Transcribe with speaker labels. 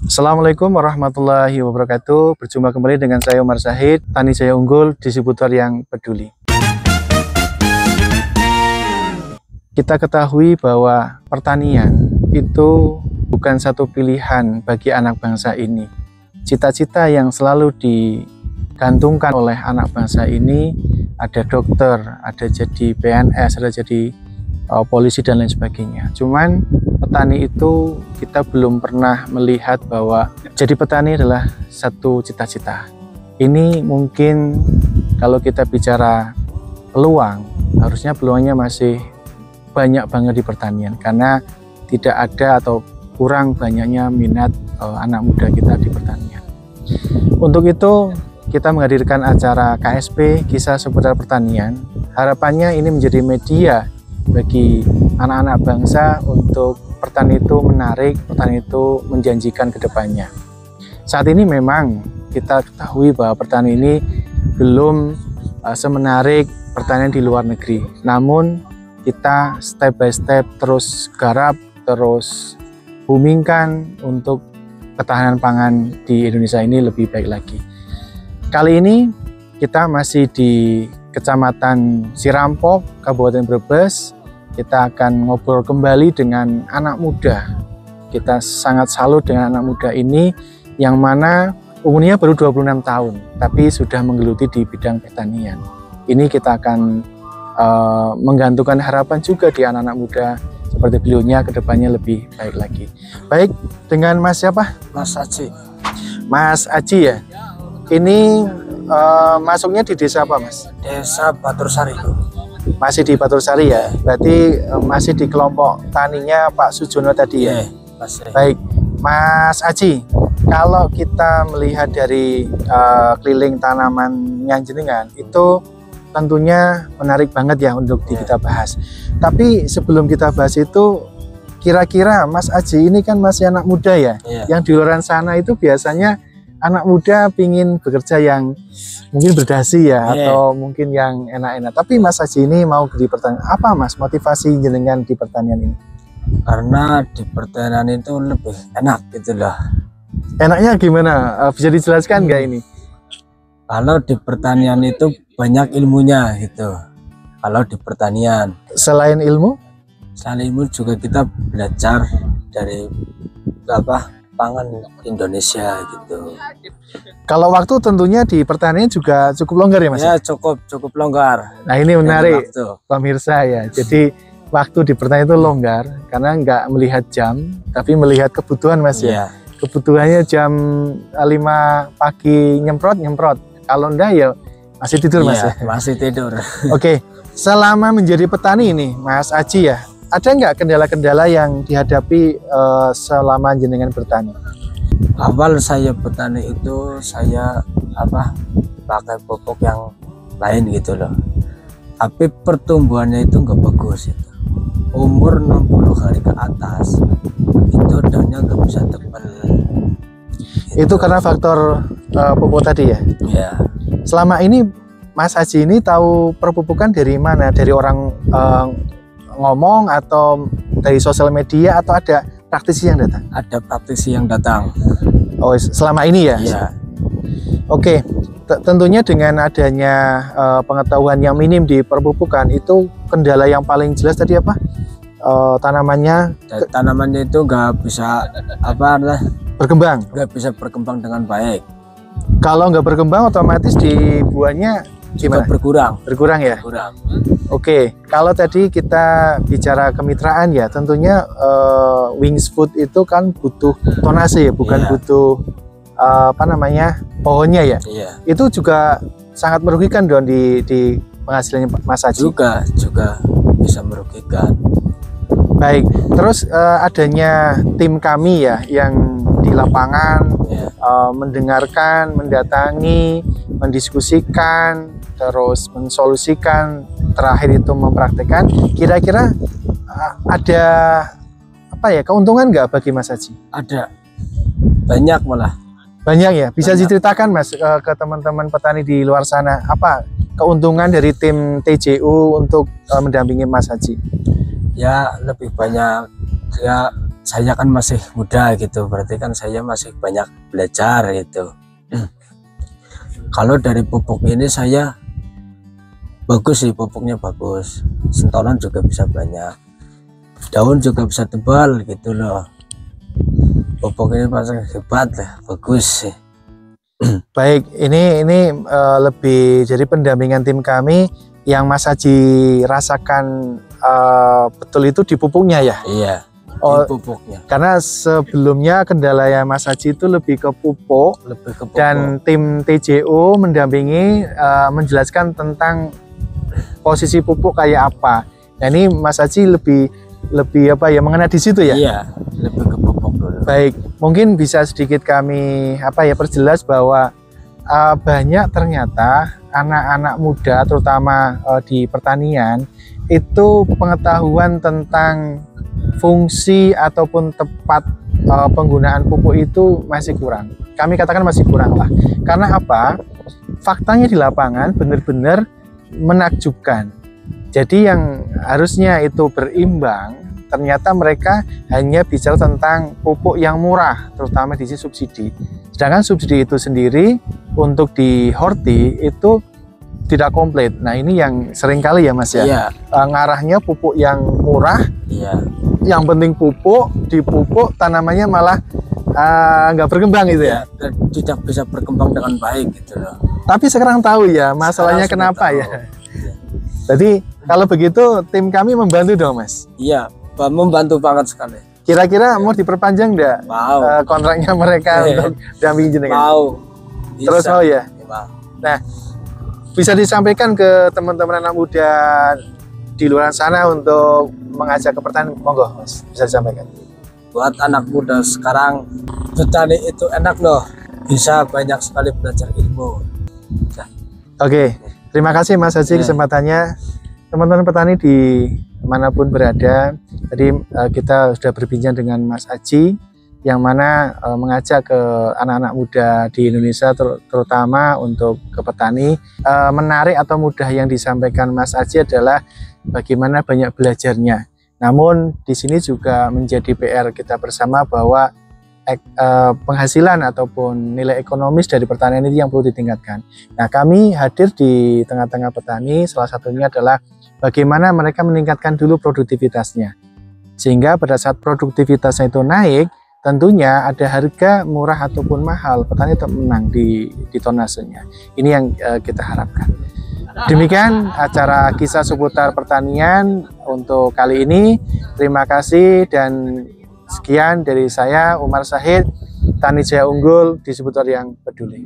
Speaker 1: Assalamualaikum warahmatullahi wabarakatuh. Berjumpa kembali dengan saya Umar Zahid, Tani Jaya Unggul, distributor yang peduli. Kita ketahui bahwa pertanian itu bukan satu pilihan bagi anak bangsa ini. Cita-cita yang selalu digantungkan oleh anak bangsa ini ada dokter, ada jadi PNS, ada jadi polisi dan lain sebagainya. Cuman petani itu kita belum pernah melihat bahwa jadi petani adalah satu cita-cita. Ini mungkin kalau kita bicara peluang, harusnya peluangnya masih banyak banget di pertanian karena tidak ada atau kurang banyaknya minat anak muda kita di pertanian. Untuk itu kita menghadirkan acara KSP, Kisah Seputar Pertanian. Harapannya ini menjadi media bagi anak-anak bangsa untuk pertanian itu menarik, pertanian itu menjanjikan ke depannya. Saat ini memang kita ketahui bahwa pertanian ini belum semenarik pertanian di luar negeri. Namun kita step by step terus garap, terus boomingkan untuk ketahanan pangan di Indonesia ini lebih baik lagi. Kali ini kita masih di Kecamatan Sirampok, Kabupaten Brebes. Kita akan ngobrol kembali dengan anak muda. Kita sangat salut dengan anak muda ini yang mana umurnya baru 26 tahun, tapi sudah menggeluti di bidang pertanian. Ini kita akan menggantungkan harapan juga di anak-anak muda seperti beliaunya ke depannya lebih baik lagi. Baik, dengan Mas siapa?
Speaker 2: Mas Aji.
Speaker 1: Mas Aji ya? Ini masuknya di desa apa, Mas?
Speaker 2: Desa Batursari.
Speaker 1: Masih di Batursari ya? Berarti masih di kelompok taninya Pak Sujono tadi ya?
Speaker 2: Masih.
Speaker 1: Baik, Mas Aji, kalau kita melihat dari keliling tanamannya jenengan, itu tentunya menarik banget ya untuk kita bahas. Tapi sebelum kita bahas itu, kira-kira Mas Aji ini kan masih anak muda ya? Yang di luar sana itu biasanya anak muda pingin bekerja yang mungkin berdasi ya, atau mungkin yang enak-enak. Tapi Mas Aji ini mau di pertanian. Apa Mas motivasi jenengan di pertanian ini?
Speaker 2: Karena di pertanian itu lebih enak gitu loh.
Speaker 1: Enaknya gimana? Bisa dijelaskan nggak ini?
Speaker 2: Kalau di pertanian itu banyak ilmunya gitu. Kalau di pertanian.
Speaker 1: Selain ilmu?
Speaker 2: Selain ilmu juga kita belajar dari pangan Indonesia gitu.
Speaker 1: Kalau waktu tentunya di pertanian juga cukup longgar ya Mas?
Speaker 2: Ya cukup longgar.
Speaker 1: Nah ini menarik pemirsa ya. Jadi waktu di pertanian itu longgar karena nggak melihat jam, tapi melihat kebutuhan Mas ya. Kebutuhannya jam 5 pagi nyemprot. Kalau enggak ya masih tidur Mas ya?
Speaker 2: Masih tidur.
Speaker 1: Oke, selama menjadi petani ini Mas Aji ya, ada nggak kendala-kendala yang dihadapi selama jenengan bertani?
Speaker 2: Awal saya bertani itu saya pakai pupuk yang lain gitu loh. Tapi pertumbuhannya itu nggak bagus itu. Umur 60 hari ke atas itu daunnya nggak bisa tebal.
Speaker 1: Itu karena faktor pupuk tadi ya?
Speaker 2: Iya.
Speaker 1: Selama ini Mas Aji ini tahu perpupukan dari mana? Dari orang ngomong atau dari sosial media atau ada praktisi yang datang?
Speaker 2: Ada praktisi yang datang.
Speaker 1: Oh, selama ini ya?
Speaker 2: Iya.
Speaker 1: Oke, tentunya dengan adanya pengetahuan yang minim di perpupukan itu kendala yang paling jelas tadi apa? Tanamannya
Speaker 2: itu nggak bisa
Speaker 1: berkembang?
Speaker 2: Nggak bisa berkembang dengan baik.
Speaker 1: Kalau nggak berkembang otomatis di buahnya gimana? Berkurang ya?
Speaker 2: Berkurang.
Speaker 1: Oke, kalau tadi kita bicara kemitraan ya, tentunya Wings Food itu kan butuh tonase ya, bukan butuh pohonnya ya.
Speaker 2: Iya.
Speaker 1: Itu juga sangat merugikan dong di penghasilannya Mas Aji.
Speaker 2: Juga bisa merugikan.
Speaker 1: Baik, terus adanya tim kami ya yang di lapangan mendengarkan, mendatangi, mendiskusikan, terus mensolusikan, terakhir itu mempraktekkan. Kira-kira ada keuntungan nggak bagi Mas Aji?
Speaker 2: Ada, banyak malah.
Speaker 1: Banyak ya. Bisa diceritakan Mas ke teman-teman petani di luar sana apa keuntungan dari tim TJU untuk mendampingi Mas Aji?
Speaker 2: Ya lebih banyak, ya saya kan masih muda gitu, berarti kan saya masih banyak belajar gitu. Kalau dari pupuk ini saya bagus sih, pupuknya bagus, sentolan juga bisa banyak, daun juga bisa tebal gitu loh. Pupuk ini pasti hebat lah, bagus sih.
Speaker 1: Baik, ini lebih jadi pendampingan tim kami yang Mas Haji rasakan betul itu di pupuknya ya?
Speaker 2: Iya,
Speaker 1: Oh,
Speaker 2: di pupuknya.
Speaker 1: karena sebelumnya kendala yang Mas Haji itu lebih ke pupuk, dan tim TJO mendampingi menjelaskan tentang posisi pupuk kayak apa. Nah ini Mas Haji lebih apa ya, mengena di situ ya?
Speaker 2: Iya, lebih ke pupuk dulu.
Speaker 1: Baik, mungkin bisa sedikit kami perjelas bahwa banyak ternyata anak-anak muda terutama di pertanian itu pengetahuan tentang fungsi ataupun tepat penggunaan pupuk itu masih kurang. Kami katakan masih kurang lah. Karena apa? Faktanya di lapangan benar-benar menakjubkan. Jadi yang harusnya itu berimbang, ternyata mereka hanya bicara tentang pupuk yang murah, terutama di sisi subsidi. Sedangkan subsidi itu sendiri untuk di horti itu tidak komplit. Nah ini yang seringkali ya Mas ya,
Speaker 2: Iya.
Speaker 1: Ngarahnya pupuk yang murah,
Speaker 2: Iya.
Speaker 1: yang penting pupuk, dipupuk tanamannya malah nggak berkembang gitu ya.
Speaker 2: Dan tidak bisa berkembang dengan baik gitu loh.
Speaker 1: Tapi sekarang tahu ya masalahnya
Speaker 2: Sekarang
Speaker 1: kenapa
Speaker 2: sudah
Speaker 1: ya.
Speaker 2: tahu. Iya.
Speaker 1: Jadi kalau begitu tim kami membantu dong Mas.
Speaker 2: Iya, membantu banget sekali.
Speaker 1: Kira-kira mau diperpanjang enggak
Speaker 2: Mau.
Speaker 1: kontraknya mereka untuk dampingi jenengan?
Speaker 2: Mau.
Speaker 1: Terus mau ya?
Speaker 2: Mau.
Speaker 1: Nah, bisa disampaikan ke teman-teman anak muda di luar sana untuk mengajak ke pertanian, monggo Mas, bisa disampaikan.
Speaker 2: Buat anak muda sekarang, petani itu enak loh, bisa banyak sekali belajar ilmu.
Speaker 1: Oke, terima kasih Mas Haji kesempatannya. Teman-teman petani di manapun berada, tadi kita sudah berbincang dengan Mas Haji yang mana mengajak ke anak-anak muda di Indonesia terutama untuk ke petani. Menarik atau mudah yang disampaikan Mas Haji adalah bagaimana banyak belajarnya. Namun di sini juga menjadi PR kita bersama bahwa penghasilan ataupun nilai ekonomis dari pertanian itu yang perlu ditingkatkan. Nah, kami hadir di tengah-tengah petani, salah satunya adalah bagaimana mereka meningkatkan dulu produktivitasnya. Sehingga pada saat produktivitasnya itu naik, tentunya ada harga murah ataupun mahal, petani tetap menang di tonasenya. Ini yang kita harapkan. Demikian acara kisah seputar pertanian untuk kali ini. Terima kasih dan sekian dari saya Umar Syahid, Tani Jaya Unggul di Seputar yang Peduli.